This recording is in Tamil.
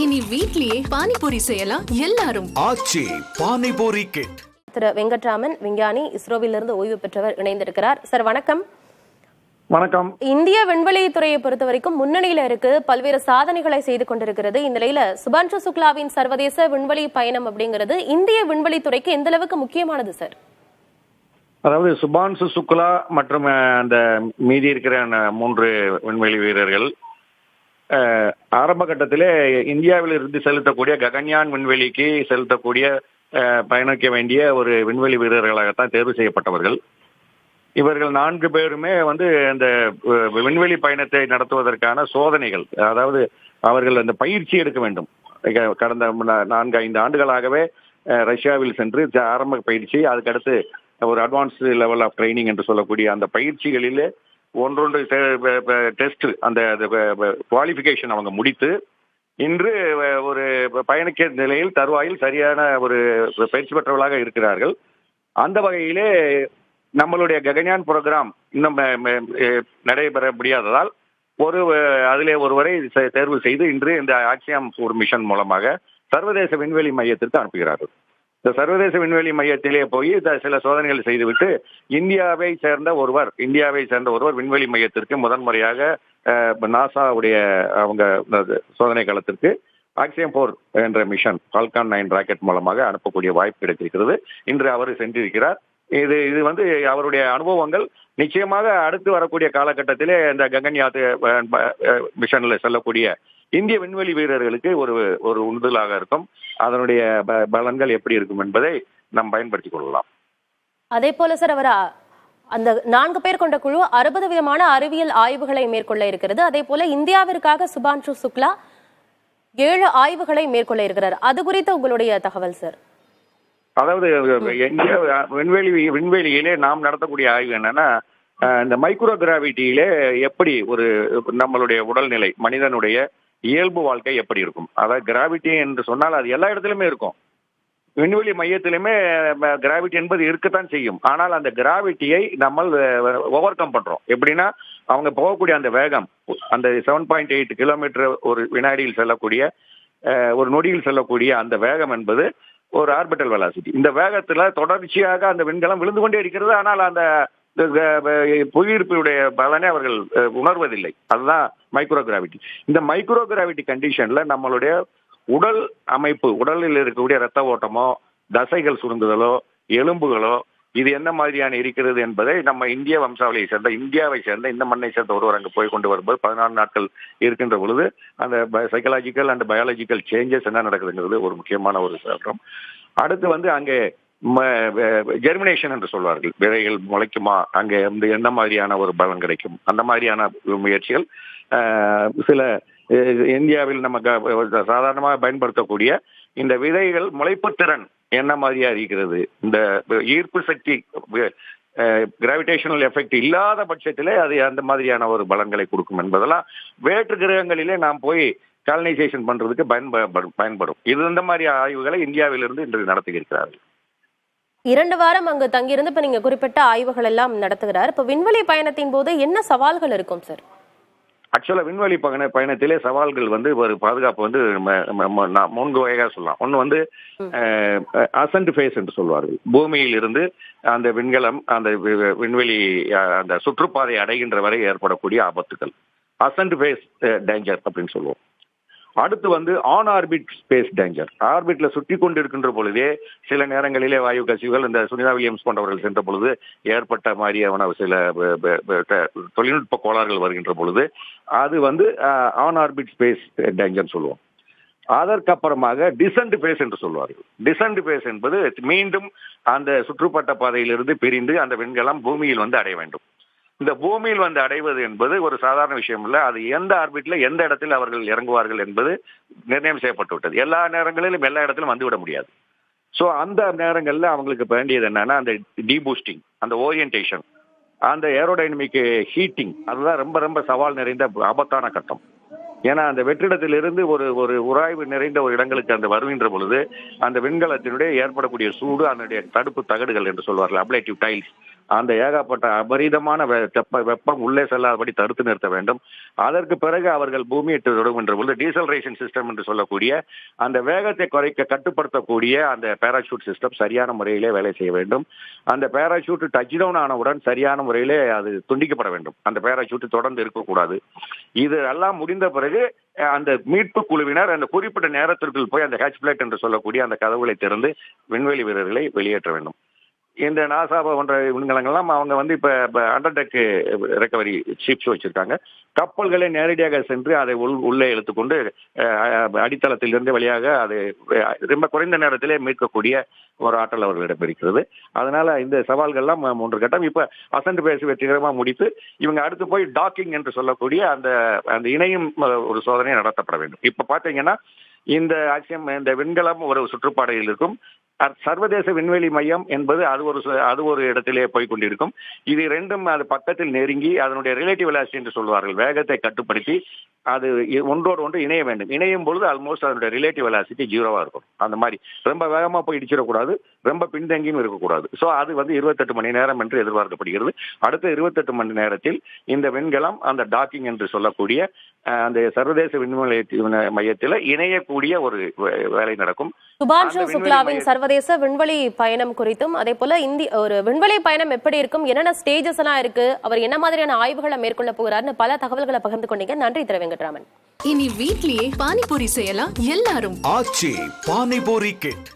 இனி வீட்லயே பானிபூரி செய்யலாம் எல்லாரும். ஆச்சி பானிபூரி கிட். திரு வெங்கட்ராமன் விஞ்ஞானி, இஸ்ரோவிலிருந்து ஓய்வு பெற்றவர் இணைந்திருக்கிறார். சார் வணக்கம். வணக்கம். இந்திய விண்வெளித்துறையை பொறுத்த வரைக்கும் முன்னணியில இருக்கு, பல்வேறு சாதனைகளை செய்து கொண்டிருக்கிறது. இந்த நிலையில சுபான்ஷு சுக்லாவின் சர்வதேச விண்வெளி பயணம் அப்படிங்கிறது இந்திய விண்வெளித்துறைக்கு எந்த அளவுக்கு முக்கியமானது சார்? அதாவது சுபான்ஷு சுக்லா மற்றும் அந்த மீதி இருக்கிற 3 விண்வெளி வீரர்கள் ஆரம்ப கட்டத்திலே இந்தியாவில் இருந்து செலுத்தக்கூடிய ககன்யான் விண்வெளிக்கு செலுத்தக்கூடிய பயணிக்க வேண்டிய ஒரு விண்வெளி வீரர்களாகத்தான் தேர்வு செய்யப்பட்டவர்கள். இவர்கள் 4 பேருமே இந்த விண்வெளி பயணத்தை நடத்துவதற்கான சோதனைகள், அதாவது அவர்கள் அந்த பயிற்சி எடுக்க வேண்டும். கடந்த 4-5 ஆண்டுகளாகவே ரஷ்யாவில் சென்று ஆரம்ப பயிற்சி, அதுக்கடுத்து ஒரு அட்வான்ஸ் லெவல் ஆஃப் ட்ரைனிங் என்று சொல்லக்கூடிய அந்த பயிற்சிகளிலே ஒன்றொன்று டெஸ்ட், அந்த குவாலிஃபிகேஷன் அவங்க முடித்து இன்று ஒரு பயணிக்க நிலையில் தருவாயில் சரியான ஒரு பயிற்சி பெற்றவர்களாக இருக்கிறார்கள். அந்த வகையிலே நம்மளுடைய ககன்யான் ப்ரோக்ராம் இன்னும் நடைபெற முடியாததால் அதிலே ஒருவரை தேர்வு செய்து இன்று இந்த ஆக்சியம் ஒரு மிஷன் மூலமாக சர்வதேச விண்வெளி மையத்திற்கு அனுப்புகிறார்கள். இந்த சர்வதேச விண்வெளி மையத்திலே போய் சில சோதனைகள் செய்துவிட்டு இந்தியாவை சேர்ந்த ஒருவர் விண்வெளி மையத்திற்கு முதன்முறையாக நாசாவுடைய அவங்க சோதனை களத்திற்கு ஆக்சியம் 4 என்ற மிஷன் ஃபால்கான் 9 ராக்கெட் மூலமாக அனுப்பக்கூடிய வாய்ப்பு கிடைத்திருக்கிறது. இன்று அவர் சென்றிருக்கிறார். இது அவருடைய அனுபவங்கள் நிச்சயமாக அடுத்து வரக்கூடிய காலகட்டத்திலே இந்த ககன்யான் மிஷன்ல செல்லக்கூடிய இந்திய விண்வெளி வீரர்களுக்கு ஒரு உந்துதலாக இருக்கும். அதனுடைய பலன்கள் எப்படி இருக்கும் என்பதை நாம் பயன்படுத்திக் கொள்ளலாம். அதே போல சார், அவர் அந்த 4 பேர் கொண்ட குழு 60 விதமான அறிவியல் ஆய்வுகளை மேற்கொள்ள இருக்கிறது. அதே போல இந்தியாவிற்காக சுபான்ஷு சுக்லா 7 ஆய்வுகளை மேற்கொள்ள இருக்கிறார். அது குறித்த உங்களுடைய தகவல் சார்? அதாவது விண்வெளியிலே நாம் நடத்தக்கூடிய ஆய்வு என்னன்னா, இந்த மைக்ரோ கிராவிட்டியிலே எப்படி நம்மளுடைய உடல்நிலை, மனிதனுடைய இயல்பு வாழ்க்கை எப்படி இருக்கும். அதாவது கிராவிட்டி என்று சொன்னால் அது எல்லா இடத்துலையுமே இருக்கும். விண்வெளி மையத்திலுமே கிராவிட்டி என்பது இருக்கத்தான் செய்யும். ஆனால் அந்த கிராவிட்டியை நம்ம ஓவர் கம் பண்றோம். எப்படின்னா, அவங்க போகக்கூடிய அந்த வேகம், அந்த 7.8 கிலோமீட்டர் ஒரு வினாடியில் செல்லக்கூடிய, ஒரு நொடியில் செல்லக்கூடிய அந்த வேகம் என்பது ஒரு ஆர்பிட்டல் வெலாசிட்டி. இந்த வேகத்துல தொடர்ச்சியாக அந்த விண்கலம் விழுந்து கொண்டே இருக்கிறது. ஆனால் அந்த புவியீர்ப்புடைய பலனை அவர்கள் உணர்வதில்லை. அதுதான் மைக்ரோ கிராவிட்டி. இந்த மைக்ரோ கிராவிட்டி கண்டிஷன்ல நம்மளுடைய உடல் அமைப்பு, உடலில் இருக்கக்கூடிய ரத்த ஓட்டமோ, தசைகள் சுருங்குதலோ, எலும்புகளோ, இது என்ன மாதிரியான இருக்கிறது என்பதை நம்ம இந்திய வம்சாவளியை சேர்ந்த, இந்தியாவை சேர்ந்த, இந்த மண்ணை சேர்ந்த ஒருவர் அங்கு போய் கொண்டு வரும்போது 14 நாட்கள் இருக்கின்ற பொழுது அந்த சைக்கலாஜிக்கல் அண்ட் பயாலஜிக்கல் சேஞ்சஸ் என்ன நடக்குதுங்கிறது ஒரு முக்கியமான ஒரு சாத்திரம். அடுத்து அங்கே ஜெர்மினேஷன் என்று சொல்வார்கள். விதைகள் முளைக்குமா, அங்கே என்ன மாதிரியான ஒரு பலன் கிடைக்கும், அந்த மாதிரியான முயற்சிகள். சில இந்தியாவில் நம்ம சாதாரணமாக பயன்படுத்தக்கூடிய இந்த விதைகள் முளைப்பு திறன் என்ன மாதிரியா இருக்கிறது, இந்த ஈர்ப்பு சக்தி கிராவிடேஷனல் எஃபெக்ட் இல்லாத பட்சத்திலே அது அந்த மாதிரியான ஒரு பலன்களை கொடுக்கும் என்பதெல்லாம் வேற்று கிரகங்களிலே நாம் போய் காலனைசேஷன் பண்றதுக்கு பயன்படும். இந்த மாதிரி ஆய்வுகளை இந்தியாவிலிருந்து இன்று நடத்தியிருக்கிறார்கள். 2 வாரம் அங்கு தங்கியிருந்து இப்ப நீங்க குறிப்பிட்ட ஆய்வுகள் எல்லாம் நடத்துகிறார். இப்ப விண்வெளி பயணத்தின் போது என்ன சவால்கள் இருக்கும் சார்? ஆக்சுவலா விண்வெளி பயணத்திலே சவால்கள் ஒரு பாதுகாப்பு 3 வகையாக சொல்லலாம். ஒன்று அசன்ட் ஃபேஸ் என்று சொல்வார்கள். பூமியில் இருந்து அந்த விண்கலம் அந்த விண்வெளி அந்த சுற்றுப்பாதை அடைகின்ற வரை ஏற்படக்கூடிய ஆபத்துகள், அசன்ட் ஃபேஸ் டேஞ்சர் அப்படின்னு சொல்லுவோம். அடுத்து ஆன் ஆர்பிட் ஸ்பேஸ் டேஞ்சர். ஆர்பிட்ல சுற்றி கொண்டிருக்கின்ற பொழுதே சில நேரங்களிலே வாயு கசிவுகள், இந்த சுனிதா வில்லியம்ஸ் போன்றவர்கள் சென்ற பொழுது ஏற்பட்ட மாதிரியான சில தொழில்நுட்ப கோளாறுகள் வருகின்ற பொழுது அது ஆன் ஆர்பிட் ஸ்பேஸ் டேஞ்சர் சொல்லுவோம். அதற்கப்புறமாக டிசன்ட் ஃபேஸ் என்று சொல்வார்கள். டிசன்ட் ஃபேஸ் என்பது மீண்டும் அந்த சுற்றுப்பட்ட பாதையிலிருந்து பிரிந்து அந்த விண்கலம் பூமியில் அடைய வேண்டும். இந்த பூமியில் அடைவது என்பது ஒரு சாதாரண விஷயம் இல்லை. அது எந்த ஆர்பிட்ல எந்த இடத்தில் அவர்கள் இறங்குவார்கள் என்பது நிர்ணயம் செய்யப்பட்டு விட்டது. எல்லா நேரங்களிலும் எல்லா இடத்திலும் வந்துவிட முடியாது. ஸோ அந்த நேரங்களில் அவங்களுக்கு வேண்டியது என்னன்னா, அந்த டீபூஸ்டிங், அந்த ஓரியன்டேஷன், அந்த ஏரோடைனமிக் ஹீட்டிங், அதுதான் ரொம்ப ரொம்ப சவால் நிறைந்த ஆபத்தான கட்டம். ஏன்னா அந்த வெற்றிடத்திலிருந்து ஒரு உராய்வு நிறைந்த ஒரு இடங்களுக்கு அந்த வருகின்ற பொழுது அந்த விண்கலத்தினுடைய ஏற்படக்கூடிய சூடு, அதனுடைய தடுப்பு தகடுகள் என்று சொல்வார்கள், அப்ளேட்டிவ் டைல்ஸ், அந்த ஏகப்பட்ட அபரிதமான வெப்பம் உள்ளே செல்லாதபடி தடுத்து நிறுத்த வேண்டும். அதற்கு பிறகு அவர்கள் பூமியை தொடரும் என்ற பொழுது டீசலரேஷன் சிஸ்டம் என்று சொல்லக்கூடிய அந்த வேகத்தை கட்டுப்படுத்தக்கூடிய அந்த பேராசூட் சிஸ்டம் சரியான முறையிலே வேலை செய்ய வேண்டும். அந்த பேராசூட் டச் டவுன் ஆனவுடன் சரியான முறையிலே அது துண்டிக்கப்பட வேண்டும். அந்த பேராசூட் தொடர்ந்து இருக்கக்கூடாது. இது எல்லாம் முடிந்த பிறகு அந்த மீட்பு குழுவினர் அந்த குறிப்பிட்ட நேரத்திற்குள் போய் அந்த ஹேட்ச் பிளேட் என்று சொல்லக்கூடிய அந்த கதவுகளை திறந்து விண்வெளி வீரர்களை வெளியேற்ற வேண்டும். இந்த நாசா போன்ற விண்கலங்கள்லாம் அவங்க இப்ப அண்டர்டெக் ரெக்கவரி ஷிப்ஸ் வச்சிருக்காங்க. கப்பல்களை நேரடியாக சென்று அதை உள்ளே இழுத்துக்கொண்டு அடித்தளத்திலிருந்து வழியாக அதை ரொம்ப குறைந்த நேரத்திலே மீட்கக்கூடிய ஒரு ஆற்றல் அவர்களிடம் இருக்கிறது. அதனால இந்த சவால்கள்லாம் 3 கட்டம். இப்ப அசன்ட் பேஸ் வெற்றிகரமாக முடித்து இவங்க அடுத்து போய் டாக்கிங் என்று சொல்லக்கூடிய அந்த இணையும் ஒரு சோதனை நடத்தப்பட வேண்டும். இப்ப பாத்தீங்கன்னா இந்த விண்கலம் ஒரு சுற்றுப்பாதையில் இருக்கும். சர்வதேச விண்வெளி மையம் என்பது அது ஒரு இடத்திலே போய் கொண்டிருக்கும். இது ரெண்டும் அது பக்கத்தில் நெருங்கி அதனுடைய ரிலேட்டிவ் வெலாசிட்டி என்று சொல்வார்கள், வேகத்தை கட்டுப்படுத்தி அது ஒன்றோடு ஒன்று இணைய வேண்டும். இணையும் பொழுது ஆல்மோஸ்ட் அதனுடைய ரிலேட்டிவ் வெலாசிட்டி 0வா இருக்கும். அந்த மாதிரி ரொம்ப வேகமா போய் இடிச்சிடக்கூடாது, ரொம்ப பின்தங்கியும் இருக்கக்கூடாது. ஸோ அது 28 மணி நேரம் என்று எதிர்பார்க்கப்படுகிறது. அடுத்த 28 மணி நேரத்தில் இந்த விண்கலம் அந்த டாக்கிங் என்று சொல்லக்கூடிய அந்த சர்வதேச விண்வெளி மையத்தில் இணையக்கூடிய ஒரு வேலை நடக்கும். சுபான்ஷு சுக்லாவின் சர்வதேச விண்வெளி பயணம் குறித்தும் அதே போல ஒரு விண்வெளி பயணம் எப்படி இருக்கும், என்னென்ன ஸ்டேஜஸ் எல்லாம் இருக்கு, அவர் என்ன மாதிரியான ஆய்வுகளை மேற்கொள்ள போகிறார்னு பல தகவல்களை பகிர்ந்து கொண்டீங்க. நன்றி திரு வெங்கட்ராமன். இனி வீட்லயே பானிபூரி செய்யலாம் எல்லாரும். ஆச்சி பானிபூரி கிட்.